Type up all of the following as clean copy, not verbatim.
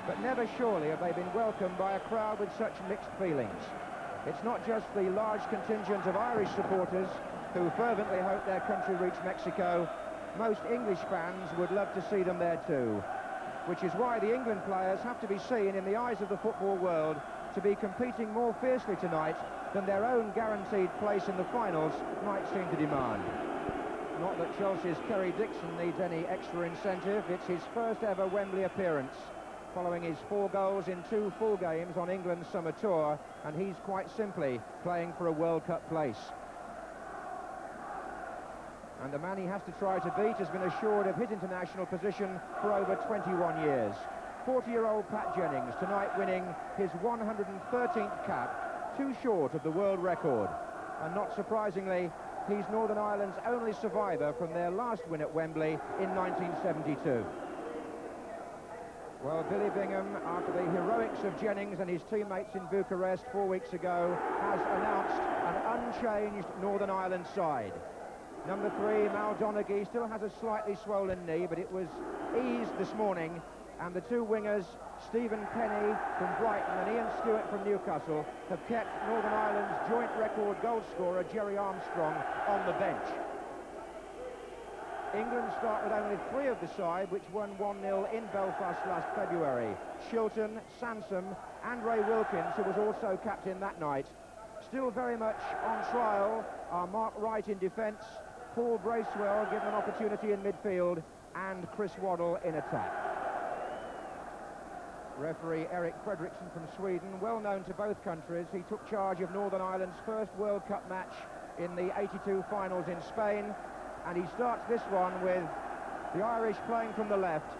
but never surely have they been welcomed by a crowd with such mixed feelings. It's not just the large contingent of Irish supporters who fervently hope their country reach Mexico. Most English fans would love to see them there too, which is why the England players have to be seen in the eyes of the football world to be competing more fiercely tonight than their own guaranteed place in the finals might seem to demand. Not that Chelsea's Kerry Dixon needs any extra incentive. It's his first ever Wembley appearance, following his 4 goals in 2 full games on England's summer tour, and he's quite simply playing for a World Cup place. And the man he has to try to beat has been assured of his international position for over 21 years. 40-year-old Pat Jennings tonight winning his 113th cap, too short of the world record. And not surprisingly, he's Northern Ireland's only survivor from their last win at Wembley in 1972. Well, Billy Bingham, after the heroics of Jennings and his teammates in Bucharest 4 weeks ago, has announced an unchanged Northern Ireland side. Number 3, Mal Donaghy, still has a slightly swollen knee, but it was eased this morning. And the 2 wingers, Stephen Penny from Brighton and Ian Stewart from Newcastle, have kept Northern Ireland's joint record goal scorer Gerry Armstrong on the bench. England start with only 3 of the side, which won 1-0 in Belfast last February. Shilton, Sansom and Ray Wilkins, who was also captain that night. Still very much on trial are Mark Wright in defence, Paul Bracewell given an opportunity in midfield, and Chris Waddle in attack. Referee Eric Fredriksson from Sweden, well known to both countries. He took charge of Northern Ireland's first World Cup match in the '82 finals in Spain, and he starts this one with the Irish playing from the left,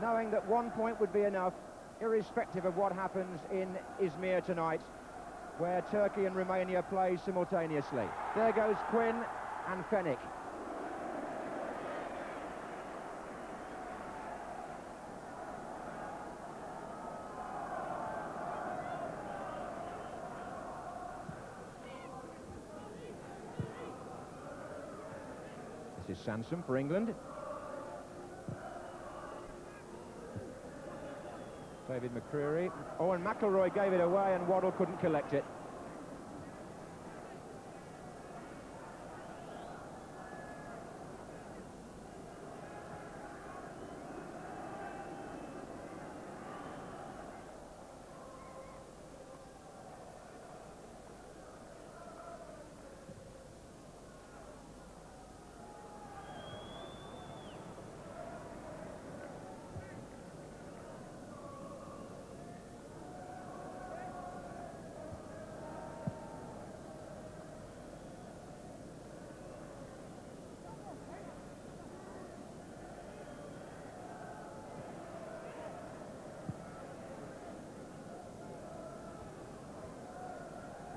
knowing that 1 point would be enough, irrespective of what happens in Izmir tonight, where Turkey and Romania play simultaneously. There goes Quinn and Fenwick. This is Sansom for England. David McCreary. Oh, and McIlroy gave it away and Waddle couldn't collect it.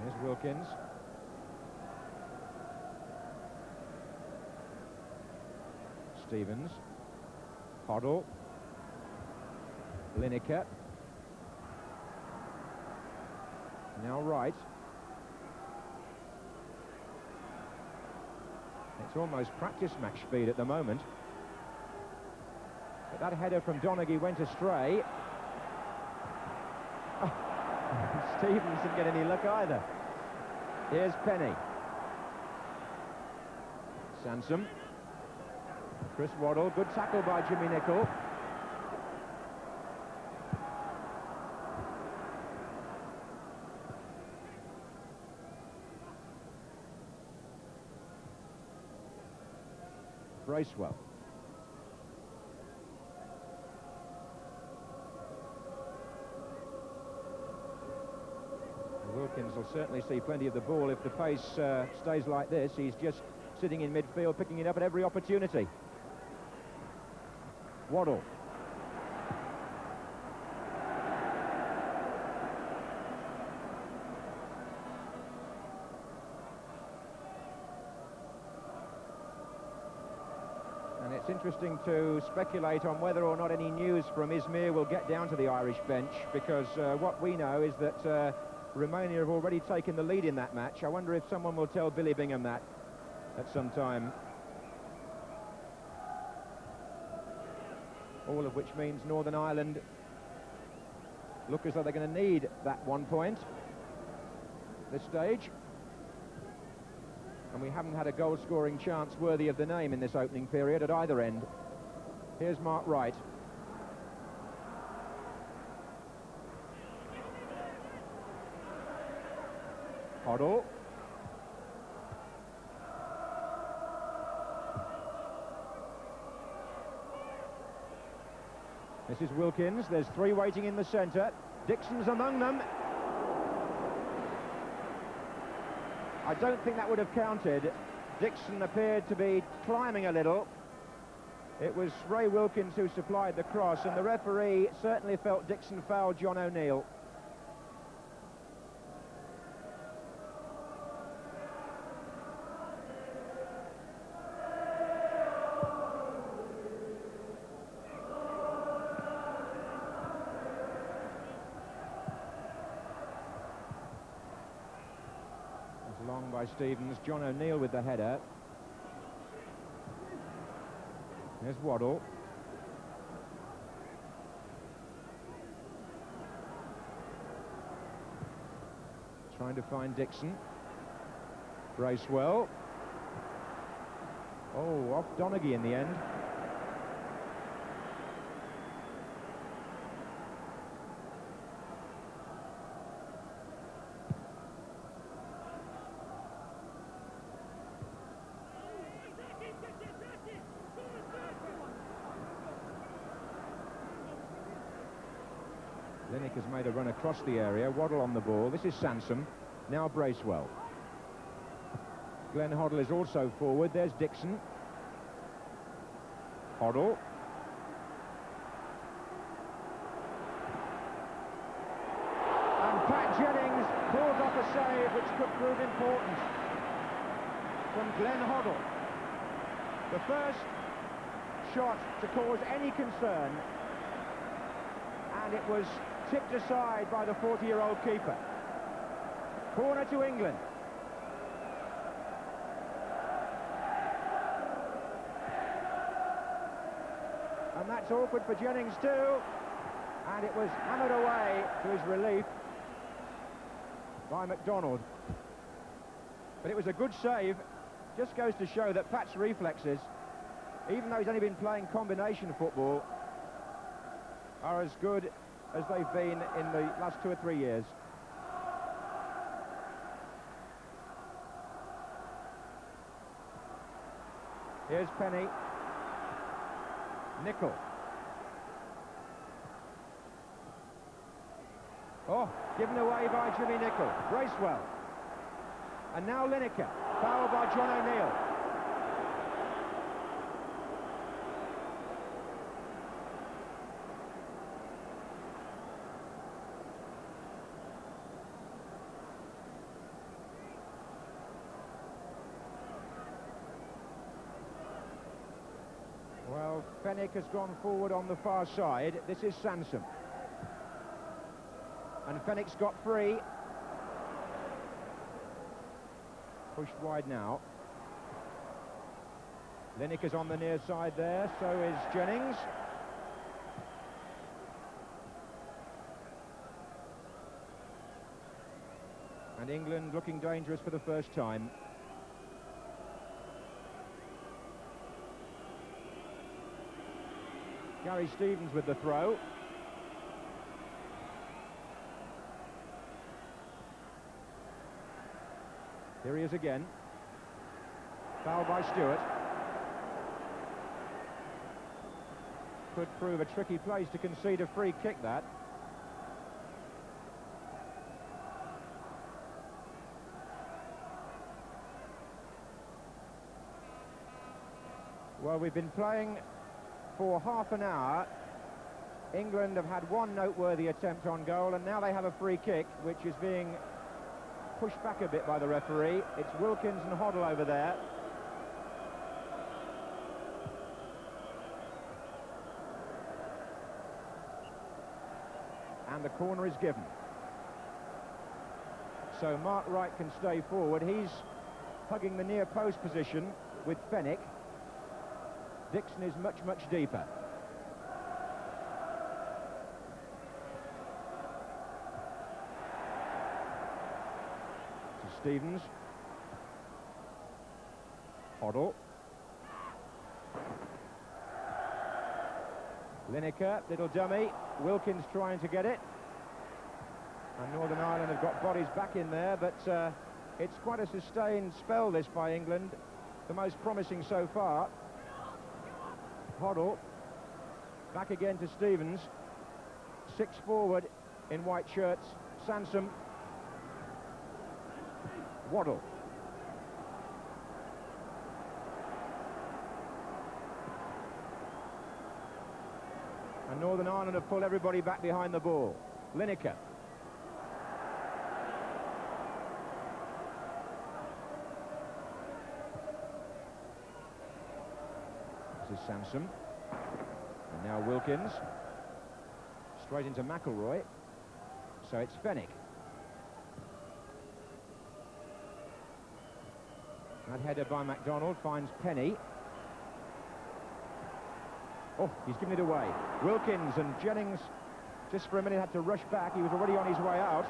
Here's Wilkins. Stevens. Hoddle. Lineker. Now Wright. It's almost practice match speed at the moment. But that header from Donaghy went astray. Stevens didn't get any luck either. Here's Penny. Sansom. Chris Waddle, good tackle by Jimmy Nicholl. Bracewell. Wilkins will certainly see plenty of the ball if the pace stays like this. He's just sitting in midfield, picking it up at every opportunity. Waddle. And it's interesting to speculate on whether or not any news from Izmir will get down to the Irish bench, because what we know is that Romania have already taken the lead in that match. I wonder if someone will tell Billy Bingham that at some time. All of which means Northern Ireland look as though they're going to need that 1 point at this stage. And we haven't had a goal-scoring chance worthy of the name in this opening period at either end. Here's Mark Wright. Hoddle. This is Wilkins. There's three waiting in the centre. Dixon's among them. I don't think that would have counted. Dixon appeared to be climbing a little. It was Ray Wilkins who supplied the cross, and the referee certainly felt Dixon fouled John O'Neill. Long by Stevens, John O'Neill with the header. There's Waddle. Trying to find Dixon. Bracewell. Oh, off Donaghy in the end. Linnick has made a run across the area. Waddle on the ball. This is Sansom. Now Bracewell. Glenn Hoddle is also forward. There's Dixon. Hoddle. And Pat Jennings pulls off a save which could prove important from Glenn Hoddle. The first shot to cause any concern, and it was tipped aside by the 40-year-old keeper. Corner to England. And that's awkward for Jennings too. And it was hammered away to his relief by MacDonald. But it was a good save. Just goes to show that Pat's reflexes, even though he's only been playing combination football, are as good as they've been in the last 2 or 3 years. Here's Penny. Nicol. Oh, given away by Jimmy Nicol. Bracewell. And now Lineker. Fouled by John O'Neill. Well, Fenwick has gone forward on the far side. This is Sansom. And Fenwick's got free. Pushed wide now. Lineker's on the near side there, so is Jennings. And England looking dangerous for the first time. Gary Stevens with the throw. Here he is again. Foul by Stewart. Could prove a tricky place to concede a free kick, that. Well, we've been playing for half an hour. England have had one noteworthy attempt on goal, and now they have a free kick, which is being pushed back a bit by the referee. It's Wilkins and Hoddle over there. And the corner is given. So Mark Wright can stay forward. He's hugging the near post position with Fenwick. Dixon is much, much deeper. Stevens. Hoddle. Lineker, little dummy. Wilkins trying to get it. And Northern Ireland have got bodies back in there, but it's quite a sustained spell, this, by England. The most promising so far. Hoddle. Back again to Stevens. 6 forward in white shirts. Sansom. Waddle. And Northern Ireland have pulled everybody back behind the ball. Lineker. This is Sansom. And now Wilkins. Straight into McIlroy. So it's Fenwick. That header by MacDonald finds Penny. Oh, he's given it away. Wilkins, and Jennings just for a minute had to rush back. He was already on his way out.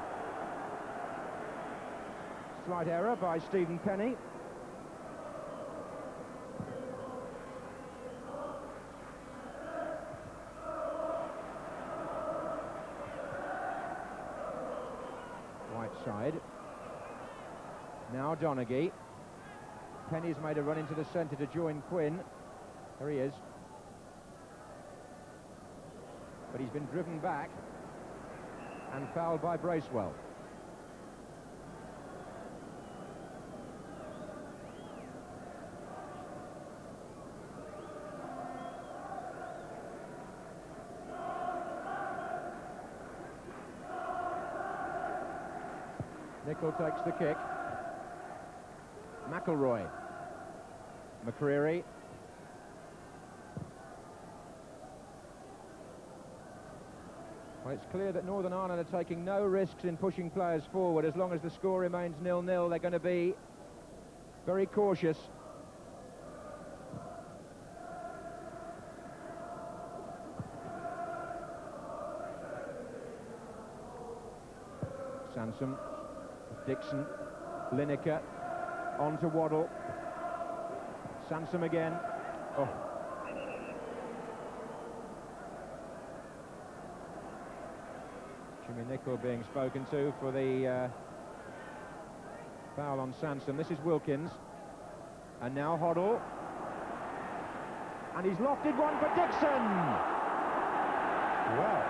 Slight error by Stephen Penny. Right side. Now Donaghy. Penny's made a run into the centre to join Quinn. There he is. But he's been driven back and fouled by Bracewell. Nicol takes the kick. McIlroy. McCreery. Well, it's clear that Northern Ireland are taking no risks in pushing players forward. As long as the score remains 0-0, they're going to be very cautious. Sansom, Dixon, Lineker, on to Waddle. Sansom again. Oh. Jimmy Nicol being spoken to for the foul on Sansom. This is Wilkins. And now Hoddle. And he's lofted one for Dixon! Well,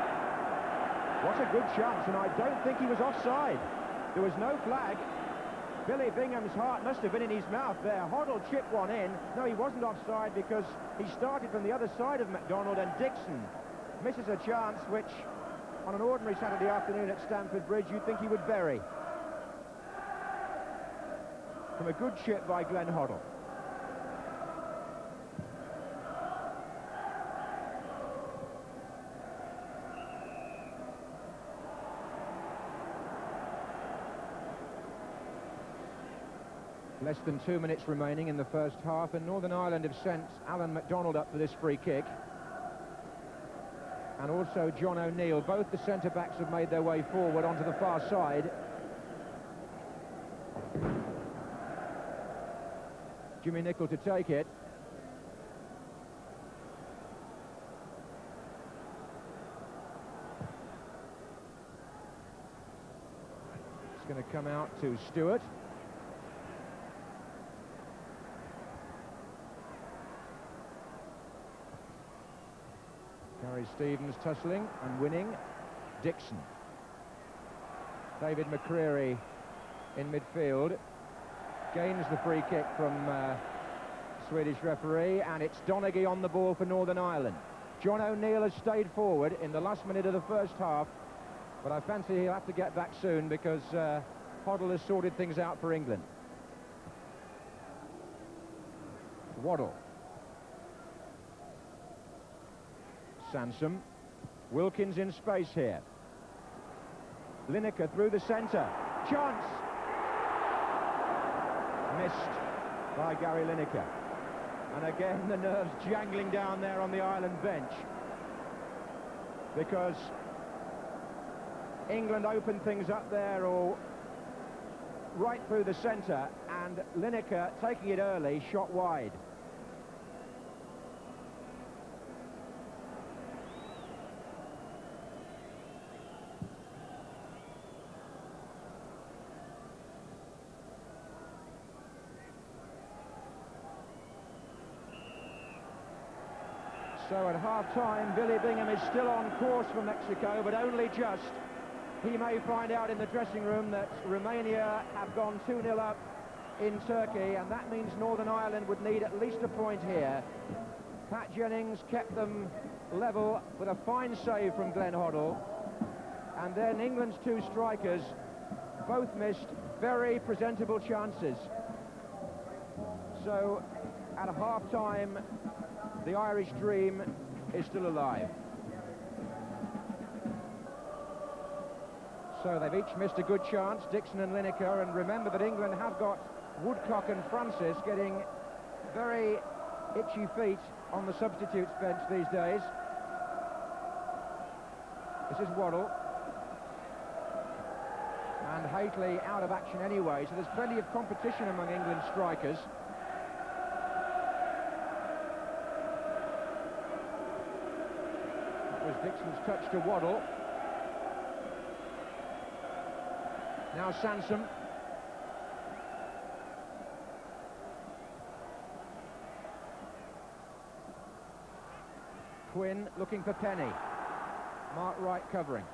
what a good chance, and I don't think he was offside. There was no flag. Billy Bingham's heart must have been in his mouth there. Hoddle chipped one in. No, he wasn't offside because he started from the other side of MacDonald, and Dixon misses a chance which, on an ordinary Saturday afternoon at Stamford Bridge, you'd think he would bury. From a good chip by Glenn Hoddle. Less than 2 minutes remaining in the first half, and Northern Ireland have sent Alan MacDonald up for this free kick. And also John O'Neill. Both the centre-backs have made their way forward onto the far side. Jimmy Nicol to take it. It's going to come out to Stewart. Gary Stevens tussling and winning. Dixon. David McCreery in midfield. Gains the free kick from Swedish referee, and it's Donaghy on the ball for Northern Ireland. John O'Neill has stayed forward in the last minute of the first half, but I fancy he'll have to get back soon because Hoddle has sorted things out for England. Waddle. Sansom. Wilkins in space here. Lineker through the centre. Chance! Missed by Gary Lineker. And again the nerves jangling down there on the Ireland bench, because England opened things up there, or right through the centre, and Lineker, taking it early, shot wide. So at half-time, Billy Bingham is still on course for Mexico, but only just. He may find out in the dressing room that Romania have gone 2-0 up in Turkey, and that means Northern Ireland would need at least a point here. Pat Jennings kept them level with a fine save from Glenn Hoddle, and then England's two strikers both missed very presentable chances. So at half-time, the Irish dream is still alive. So they've each missed a good chance, Dixon and Lineker, and remember that England have got Woodcock and Francis getting very itchy feet on the substitutes bench these days. This is Waddle. And Haitley out of action anyway, so there's plenty of competition among England's strikers. That was Dixon's touch to Waddle. Now Sansom. Quinn looking for Penny. Mark Wright covering.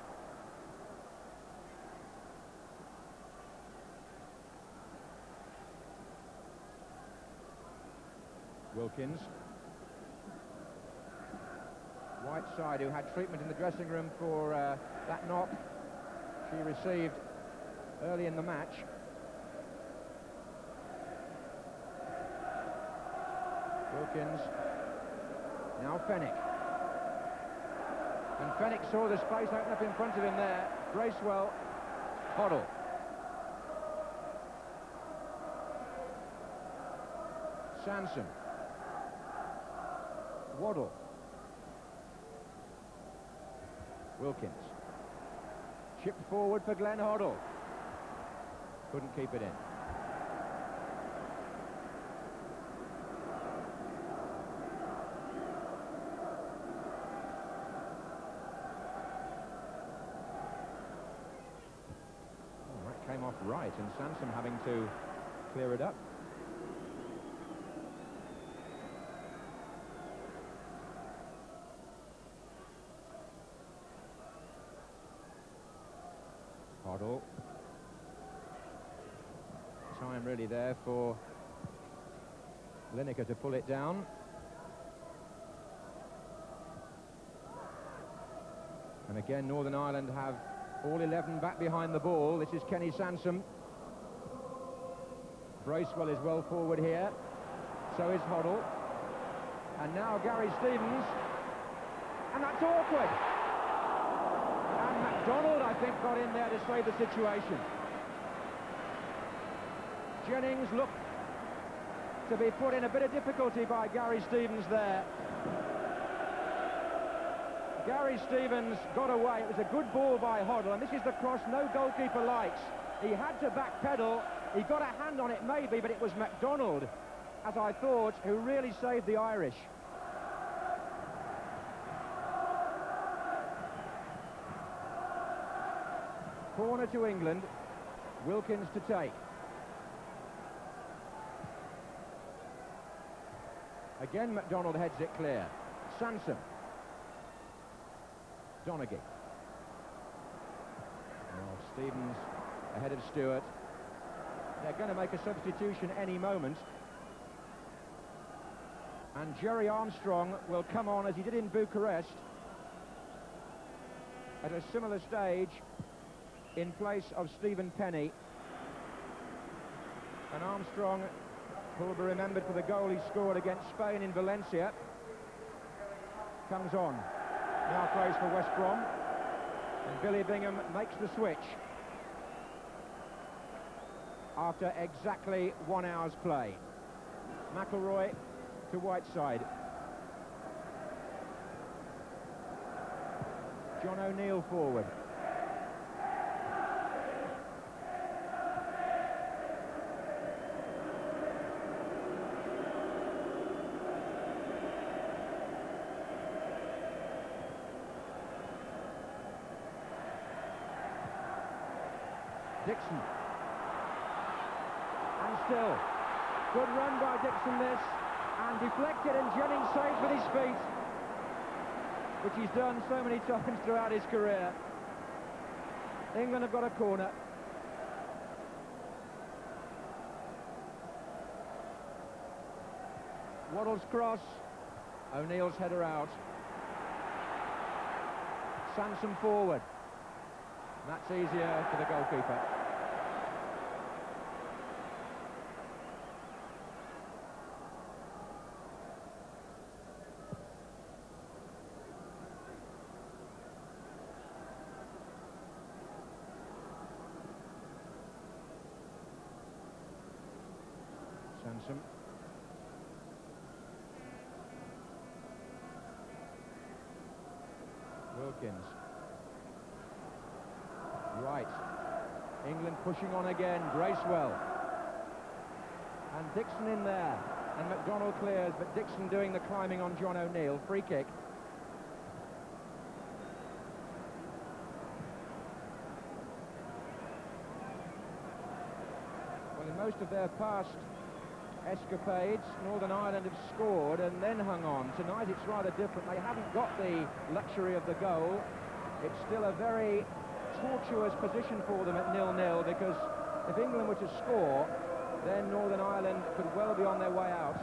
Wilkins. Whiteside, who had treatment in the dressing room for that knock she received early in the match. Wilkins. Now Fenwick. And Fenwick saw the space open up in front of him there. Bracewell. Hoddle. Sansom. Waddle. Wilkins. Chipped forward for Glenn Hoddle. Couldn't keep it in. Oh, that came off right, and Sansom having to clear it up. Hoddle. Time really there for Lineker to pull it down. And again, Northern Ireland have all 11 back behind the ball. This is Kenny Sansom. Bracewell is well forward here. So is Hoddle. And now Gary Stevens. And that's awkward. And MacDonald, I think, got in there to save the situation. Jennings looked to be put in a bit of difficulty by Gary Stevens there. Gary Stevens got away. It was a good ball by Hoddle, and this is the cross no goalkeeper likes. He had to backpedal. He got a hand on it maybe, but it was MacDonald, as I thought, who really saved the Irish. Corner to England. Wilkins to take. Again, MacDonald heads it clear. Sansom. Donaghy. Oh, Stevens ahead of Stewart. They're going to make a substitution any moment. And Jerry Armstrong will come on as he did in Bucharest at a similar stage in place of Stephen Penny. And Armstrong, who will be remembered for the goal he scored against Spain in Valencia, comes on. Now plays for West Brom. And Billy Bingham makes the switch after exactly 1 hour's play. McElroy to Whiteside. John O'Neill forward. Dixon. And still, good run by Dixon this, and deflected, and Jennings saved with his feet, which he's done so many times throughout his career. England have got a corner. Waddle's cross, O'Neill's header out. Sansom forward. That's easier for the goalkeeper. Sansom. Wilkins. Right. England pushing on again. Bracewell. And Dixon in there. And McDonald clears, but Dixon doing the climbing on John O'Neill. Free kick. Well, in most of their past escapades, Northern Ireland have scored and then hung on. Tonight it's rather different. They haven't got the luxury of the goal. It's still a very tortuous position for them at 0-0, because if England were to score, then Northern Ireland could well be on their way out.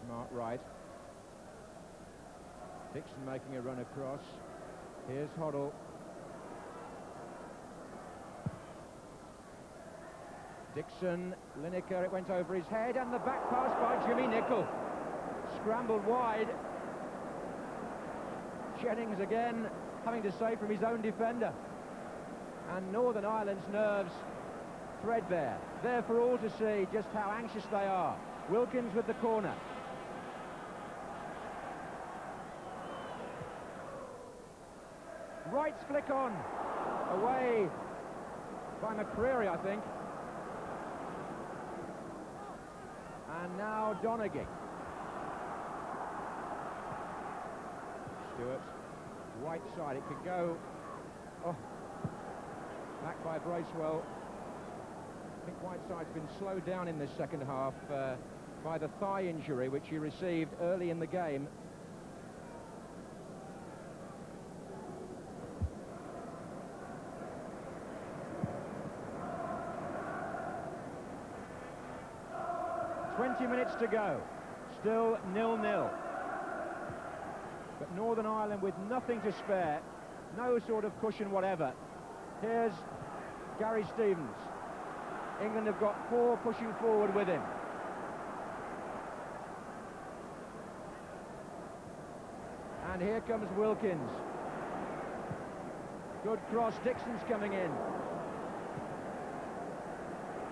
Mark Wright. Dixon making a run across. Here's Hoddle. Dixon, Lineker, it went over his head, and the back pass by Jimmy Nicholl. Scrambled wide. Jennings again having to save from his own defender. And Northern Ireland's nerves threadbare. There for all to see just how anxious they are. Wilkins with the corner. Wright's flick on. Away by McCreary, I think. And now Donaghy. Stewart. White side. It could go. Oh. Back by Bracewell. I think Whiteside's been slowed down in this second half by the thigh injury which he received early in the game. Minutes to go, still 0-0. But Northern Ireland with nothing to spare, no sort of cushion whatever. Here's Gary Stevens. England have got 4 pushing forward with him. And here comes Wilkins. Good cross, Dixon's coming in.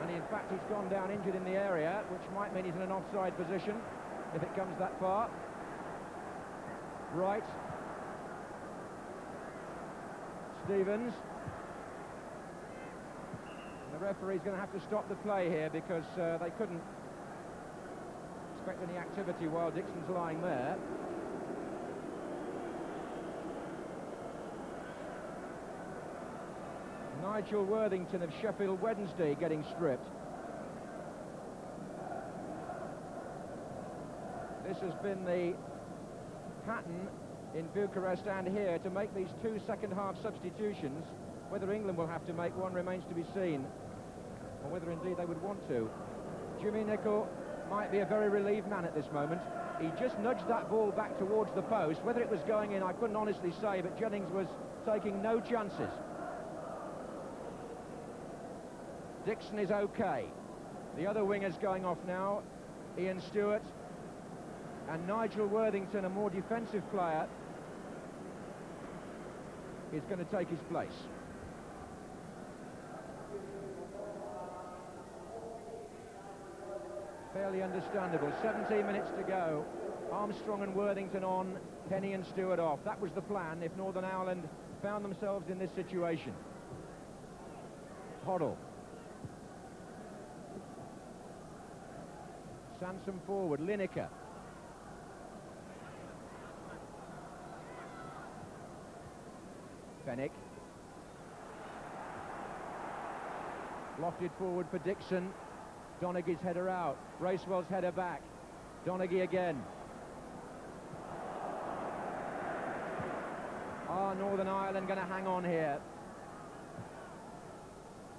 And in fact he's gone down injured in the area, which might mean he's in an offside position if it comes that far. Right. Stevens. And the referee's going to have to stop the play here because they couldn't expect any activity while Dixon's lying there. Nigel Worthington of Sheffield Wednesday getting stripped. This has been the pattern in Bucharest and here to make these 2 second-half substitutions. Whether England will have to make one remains to be seen, or whether indeed they would want to. Jimmy Nicholl might be a very relieved man at this moment. He just nudged that ball back towards the post. Whether it was going in, I couldn't honestly say, but Jennings was taking no chances. Dixon is okay. The other wingers going off now. Ian Stewart and Nigel Worthington, a more defensive player, is going to take his place. Fairly understandable. 17 minutes to go. Armstrong and Worthington on, Penny and Stewart off. That was the plan if Northern Ireland found themselves in this situation. Hoddle. Sansom forward, Lineker. Fenwick. Lofted forward for Dixon. Donaghy's header out. Bracewell's header back. Donaghy again. Are Northern Ireland going to hang on here?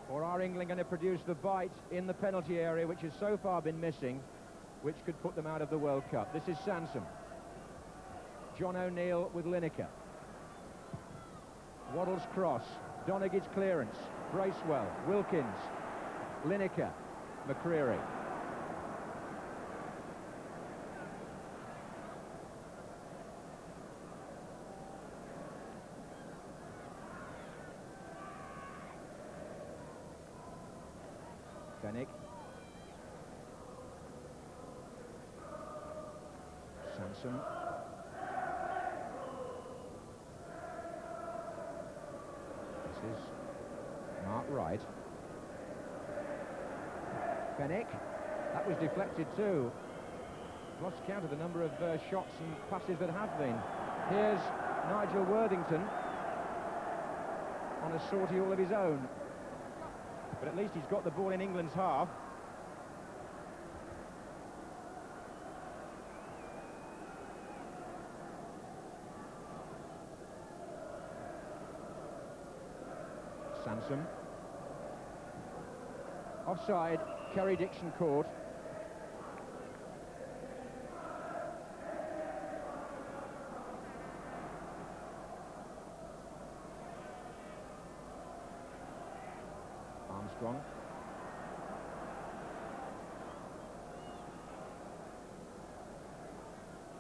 Or are England going to produce the bite in the penalty area, which has so far been missing, which could put them out of the World Cup? This is Sansom. John O'Neill with Lineker. Waddle's cross. Donaghy's clearance. Bracewell. Wilkins. Lineker. McCreery. Fenwick. Sansom. This is Mark Wright. Fenwick. That was deflected too. Lost count of the number of shots and passes that have been. Here's Nigel Worthington on a sortie all of his own. But at least he's got the ball in England's half. Sansom. Offside, Kerry Dixon caught. Armstrong.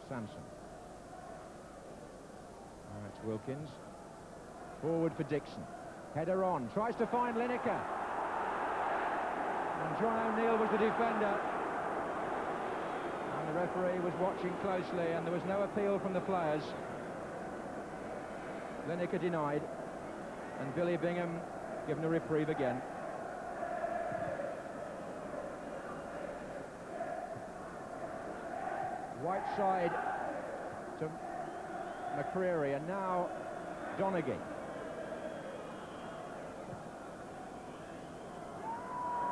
Sansom. That's Wilkins. Forward for Dixon. Header on, tries to find Lineker. And John O'Neill was the defender. And the referee was watching closely, and there was no appeal from the players. Lineker denied, and Billy Bingham given a reprieve again. White side to McCreery, and now Donaghy.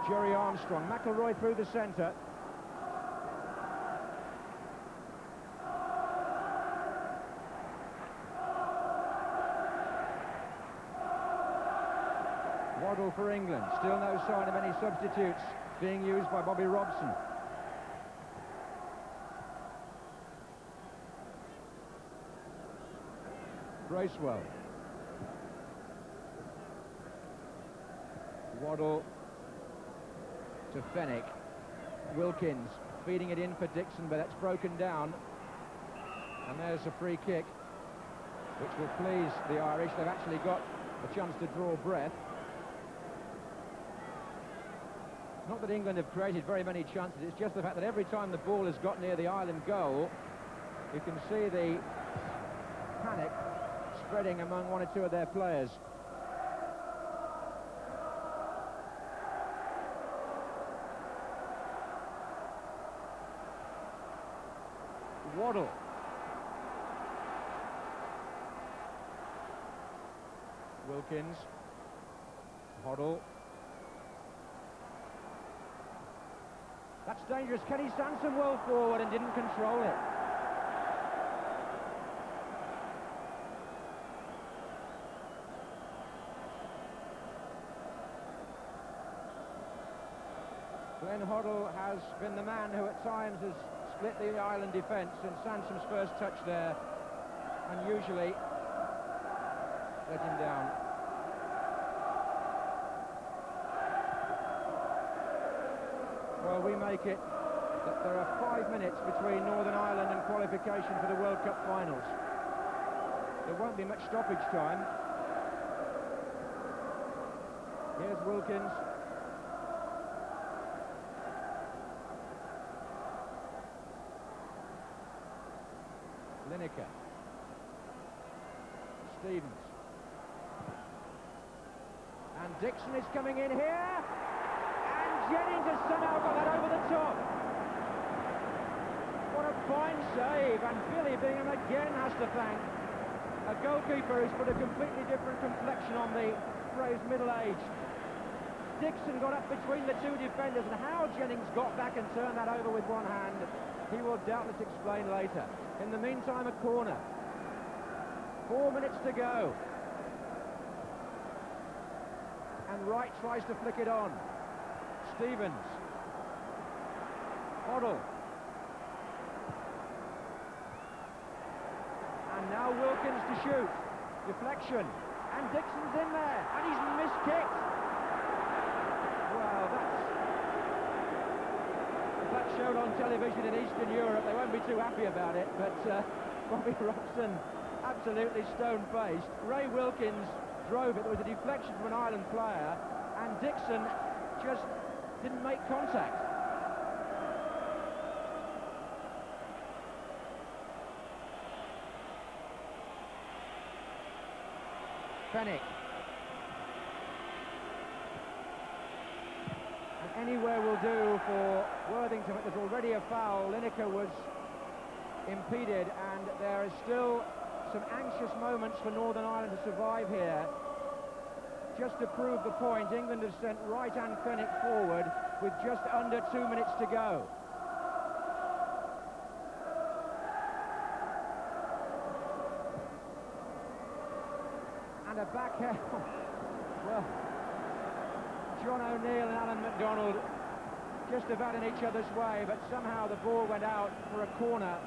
Jerry Armstrong, McIlroy through the centre. Waddle for England, still no sign of any substitutes being used by Bobby Robson. Bracewell. Waddle to Fenwick. Wilkins feeding it in for Dixon, but that's broken down. And there's a free kick, which will please the Irish. They've actually got a chance to draw breath. Not that England have created very many chances, it's just the fact that every time the ball has got near the Ireland goal, you can see the panic spreading among one or two of their players. Waddle. Wilkins. Hoddle. That's dangerous. Kenny Sansom well forward and didn't control it. Glenn Hoddle has been the man who at times has split the Ireland defence, and Sansom's first touch there unusually let him down. Well, we make it that there are 5 minutes between Northern Ireland and qualification for the World Cup finals. There won't be much stoppage time. Here's Wilkins. Lineker. Stevens. And Dixon is coming in here. And Jennings has somehow got that over the top. What a fine save. And Billy Bingham again has to thank a goalkeeper who's put a completely different complexion on the phrase middle-aged. Dixon got up between the two defenders, and how Jennings got back and turned that over with one hand, he will doubtless explain later. In the meantime, a corner. 4 minutes to go. And Wright tries to flick it on. Stevens. Hoddle. And now Wilkins to shoot. Deflection. And Dixon's in there. And he's miskicked. Well, if that's shown on television in Eastern Europe, they won't be too happy about it. But Bobby Robson absolutely stone-faced. Ray Wilkins drove it. There was a deflection from an Ireland player. And Dixon just didn't make contact. Fenwick. And anywhere will do for Worthington, but there's already a foul. Lineker was impeded, and there is still some anxious moments for Northern Ireland to survive here. Just to prove the point, England has sent Wright and Fenwick forward with just under 2 minutes to go. And a backhand. Well, John O'Neill and Alan McDonald just about in each other's way, but somehow the ball went out for a corner.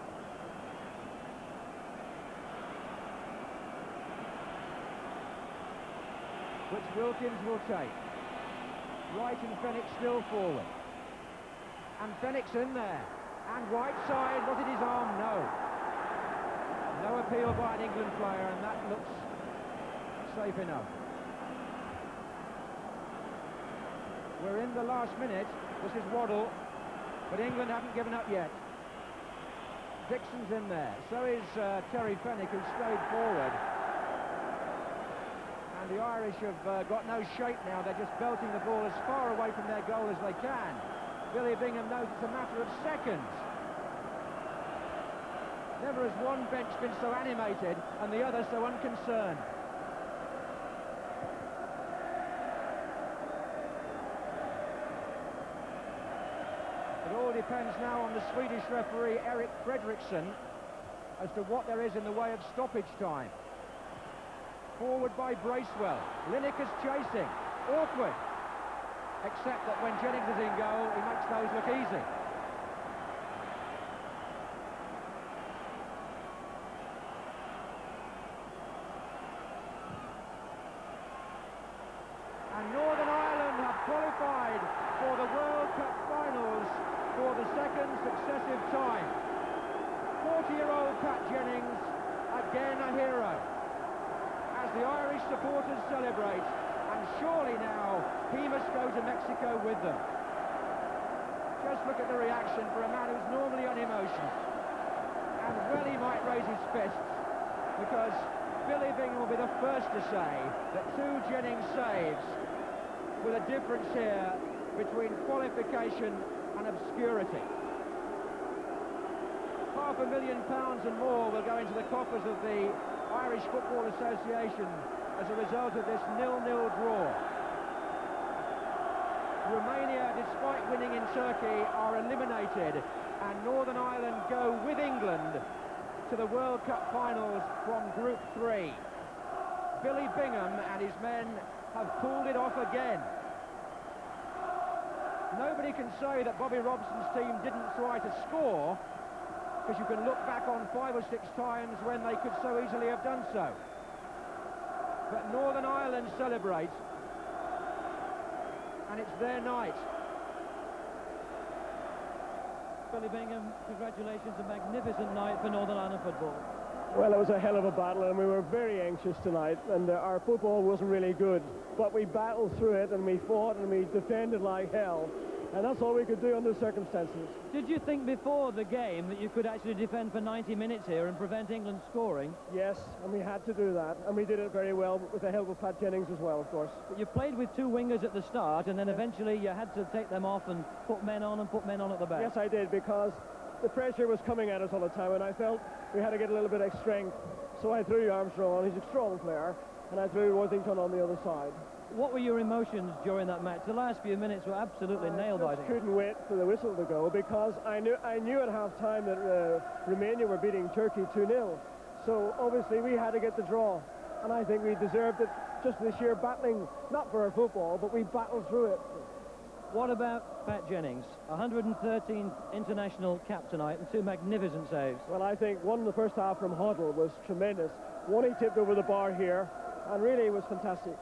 Which Wilkins will take. Wright and Fenwick still forward. And Fenwick's in there. And right side, was it his arm? No. No appeal by an England player, and that looks safe enough. We're in the last minute. This is Waddle, but England haven't given up yet. Dixon's in there. So is Terry Fenwick, who stayed forward. And the Irish have got no shape now. They're just belting the ball as far away from their goal as they can. Billy Bingham knows it's a matter of seconds. Never has one bench been so animated and the other so unconcerned. It all depends now on the Swedish referee Erik Fredriksson as to what there is in the way of stoppage time. Forward by Bracewell. Lineker's chasing. Awkward. Except that when Jennings is in goal, he makes those look easy. And Northern Ireland have qualified for the World Cup finals for the second successive time. 40-year-old Pat Jennings, again a hero. As the Irish supporters celebrate, and surely now he must go to Mexico with them. Just look at the reaction for a man who's normally unemotional. And well, he might raise his fists, because Billy Bingham will be the first to say that two Jennings saves with a difference here between qualification and obscurity. £500,000 and more will go into the coffers of the Irish Football Association as a result of this 0-0 draw. Romania, despite winning in Turkey, are eliminated, and Northern Ireland go with England to the World Cup finals from Group 3. Billy Bingham and his men have pulled it off again. Nobody can say that Bobby Robson's team didn't try to score, because you can look back on 5 or 6 times when they could so easily have done so. But Northern Ireland celebrate, and it's their night. Billy Bingham, congratulations, a magnificent night for Northern Ireland football. Well, it was a hell of a battle, and we were very anxious tonight, and our football wasn't really good, but we battled through it, and we fought, and we defended like hell, And that's all we could do under the circumstances. Did you think before the game that you could actually defend for 90 minutes here and prevent England scoring? Yes, and we had to do that, and we did it very well with the help of Pat Jennings as well, of course. But you played with two wingers at the start, and then eventually you had to take them off and put men on at the back. Yes, I did, because the pressure was coming at us all the time, and I felt we had to get a little bit of strength. So I threw Armstrong on, he's a strong player, and I threw Worthington on the other side. What were your emotions during that match? The last few minutes were absolutely nail-biting. I couldn't wait for the whistle to go, because I knew at half-time that Romania were beating Turkey 2-0. So obviously we had to get the draw, and I think we deserved it just this year, battling, not for our football, but we battled through it. What about Pat Jennings? 113 international cap tonight and two magnificent saves. Well, I think one in the first half from Hoddle was tremendous. One he tipped over the bar here, and really was fantastic.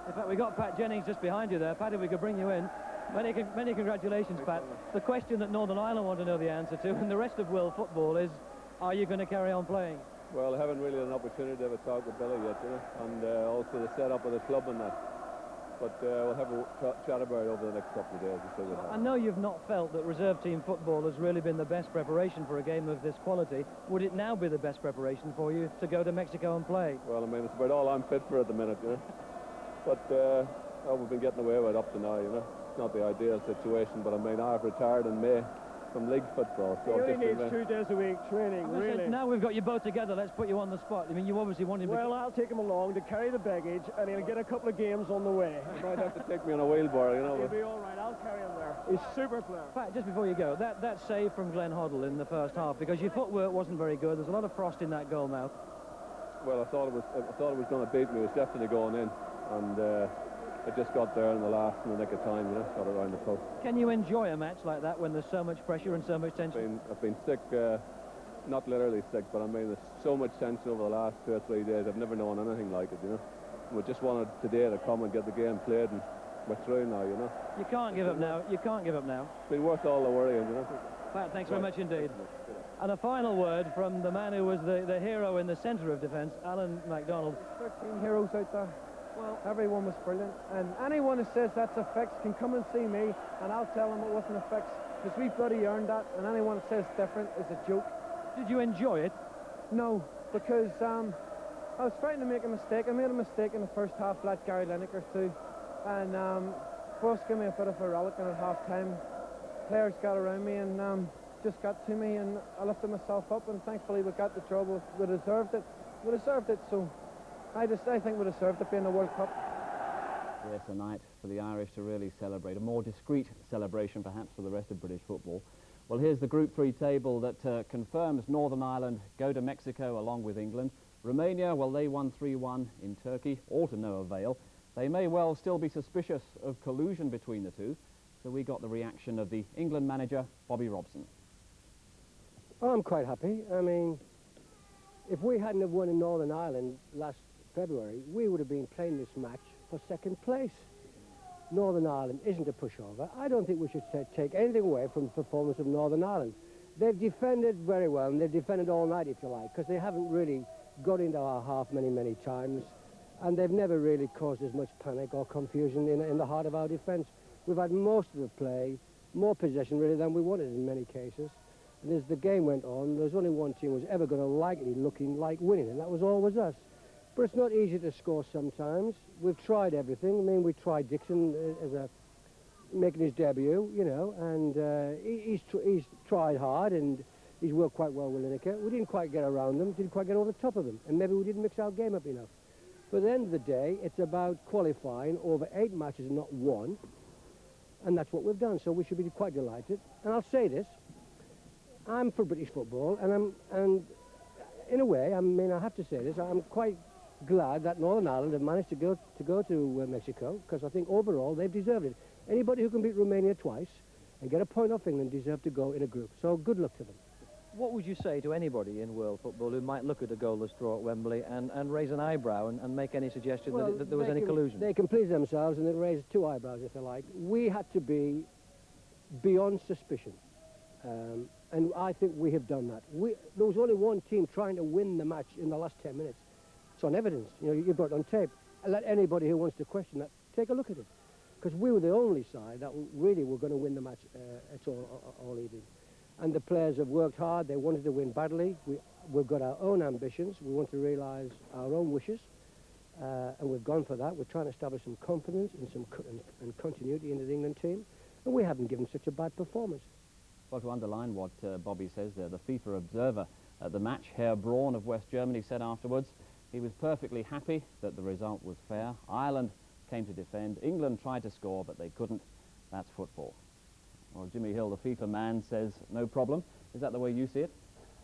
In fact, we got Pat Jennings just behind you there. Pat, if we could bring you in. Many congratulations, Pat. The question that Northern Ireland want to know the answer to, and the rest of world football, is, are you going to carry on playing? Well, I haven't really had an opportunity to have a talk with Billy yet, you know, and also the setup of the club and that. But we'll have a chat about it over the next couple of days. I know you've not felt that reserve team football has really been the best preparation for a game of this quality. Would it now be the best preparation for you to go to Mexico and play? Well, I mean, it's about all I'm fit for at the minute, you know. But we've been getting away with it up to now, you know. It's not the ideal situation, but I mean, I've retired in May from league football. So he only needs 2 days a week training, really. Now we've got you both together, let's put you on the spot. I mean, you obviously want him to... Well, I'll take him along to carry the baggage, and he'll get a couple of games on the way. You might have to take me on a wheelbarrow, you know. He'll be all right, I'll carry him there. He's a super player. Pat, just before you go, that save from Glenn Hoddle in the first half, because your footwork wasn't very good, there's a lot of frost in that goal mouth. Well, I thought it was going to beat me. It was definitely going in, and it just got there in the nick of time, you know, got around the post. Can you enjoy a match like that when there's so much pressure and so much tension? I've been sick, not literally sick, but I mean, there's so much tension over the last 2 or 3 days. I've never known anything like it, you know. We just wanted today to come and get the game played, and we're through now, you know. You can't give up now. You can't give up now. It's been worth all the worrying, you know. Pat, thanks very much indeed. And a final word from the man who was the hero in the centre of defence, Alan MacDonald. 13 heroes out there. Well, everyone was brilliant, and anyone who says that's a fix can come and see me, and I'll tell them it wasn't a fix, because we bloody earned that, and anyone who says different is a joke. Did you enjoy it? No, because I was frightened to make a mistake. I made a mistake in the first half, let Gary Lineker through, and boss gave me a bit of a relic at half-time. Players got around me and just got to me, and I lifted myself up, and thankfully we got the job. We deserved it. We deserved it, so I think we deserved it being the World Cup. Yes, a night for the Irish to really celebrate, a more discreet celebration perhaps for the rest of British football. Well, here's the Group 3 table that confirms Northern Ireland go to Mexico along with England. Romania, well, they won 3-1 in Turkey, all to no avail. They may well still be suspicious of collusion between the two, so we got the reaction of the England manager, Bobby Robson. Oh, I'm quite happy. I mean, if we hadn't have won in Northern Ireland last February, we would have been playing this match for second place. Northern Ireland isn't a pushover. I don't think we should take anything away from the performance of Northern Ireland. They've defended very well, and they've defended all night, if you like, because they haven't really got into our half many times, and they've never really caused as much panic or confusion in the heart of our defence. We've had most of the play, more possession really than we wanted in many cases. And as the game went on, there's only one team who was ever going to likely looking like winning, and that was always us. But it's not easy to score sometimes. We've tried everything. I mean, we tried Dixon making his debut, you know, and he's tried hard, and he's worked quite well with Lineker. We didn't quite get around them, didn't quite get over the top of them, and maybe we didn't mix our game up enough. But at the end of the day, it's about qualifying over 8 matches and not 1, and that's what we've done, so we should be quite delighted. And I'll say this, I'm for British football, and in a way, I mean, I have to say this, I'm quite glad that Northern Ireland have managed to go to Mexico, because I think overall they've deserved it. Anybody who can beat Romania twice and get a point off England deserve to go in a group. So good luck to them. What would you say to anybody in world football who might look at a goalless draw at Wembley and raise an eyebrow and make any suggestion that there was any collusion? They can please themselves and they raise 2 eyebrows if they like. We had to be beyond suspicion. And I think we have done that. There was only one team trying to win the match in the last 10 minutes. It's on evidence. You know, you've got it on tape. Let anybody who wants to question that take a look at it. because we were the only side that really were going to win the match at all evening. And the players have worked hard. They wanted to win badly. We've got our own ambitions. We want to realise our own wishes, and we've gone for that. We're trying to establish some confidence and continuity into the England team, and we haven't given such a bad performance. Well, to underline what Bobby says there, the FIFA observer at the match, Herr Braun of West Germany, said afterwards he was perfectly happy that the result was fair. Ireland came to defend. England tried to score, but they couldn't. That's football. Well, Jimmy Hill, the FIFA man, says no problem. Is that the way you see it?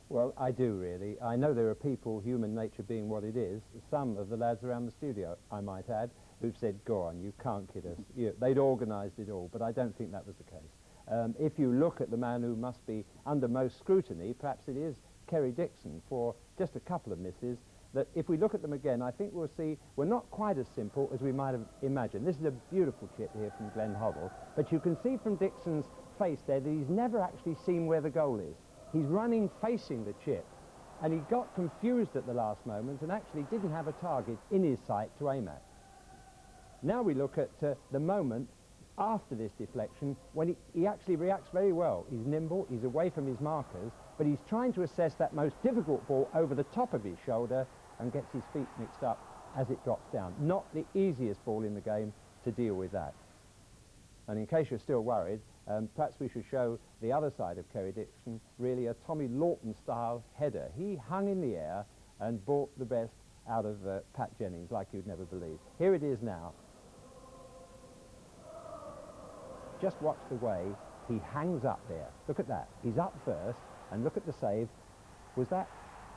Well, I do, really. I know there are people, human nature being what it is, some of the lads around the studio, I might add, who've said, go on, you can't kid us. They'd organised it all, but I don't think that was the case. If you look at the man who must be under most scrutiny, perhaps it is Kerry Dixon, for just a couple of misses, that if we look at them again, I think we'll see we're not quite as simple as we might have imagined. This is a beautiful chip here from Glenn Hoddle, but you can see from Dixon's face there that he's never actually seen where the goal is. He's running facing the chip, and he got confused at the last moment and actually didn't have a target in his sight to aim at. Now we look at the moment after this deflection, when he actually reacts very well. He's nimble, he's away from his markers, but he's trying to assess that most difficult ball over the top of his shoulder and gets his feet mixed up as it drops down. Not the easiest ball in the game to deal with that. And in case you're still worried, perhaps we should show the other side of Kerry Dixon, really a Tommy Lawton-style header. He hung in the air and brought the best out of Pat Jennings like you'd never believe. Here it is now. Just watch the way he hangs up there. Look at that. He's up first, and look at the save. Was that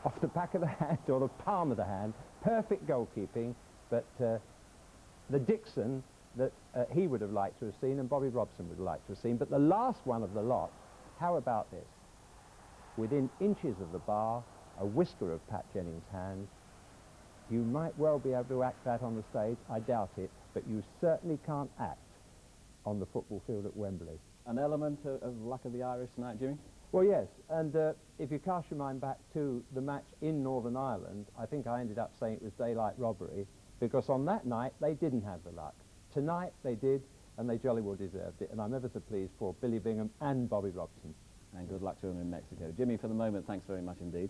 off the back of the hand or the palm of the hand? Perfect goalkeeping, but the Dixon that he would have liked to have seen and Bobby Robson would have liked to have seen. But the last one of the lot, how about this? Within inches of the bar, a whisker of Pat Jennings' hand. You might well be able to act that on the stage. I doubt it, but you certainly can't act on the football field at Wembley. An element of luck of the Irish tonight, Jimmy? Well, yes, and if you cast your mind back to the match in Northern Ireland, I think I ended up saying it was daylight robbery, because on that night they didn't have the luck. Tonight they did, and they jolly well deserved it, and I'm ever so pleased for Billy Bingham and Bobby Robson. And good luck to them in Mexico. Jimmy, for the moment, thanks very much indeed.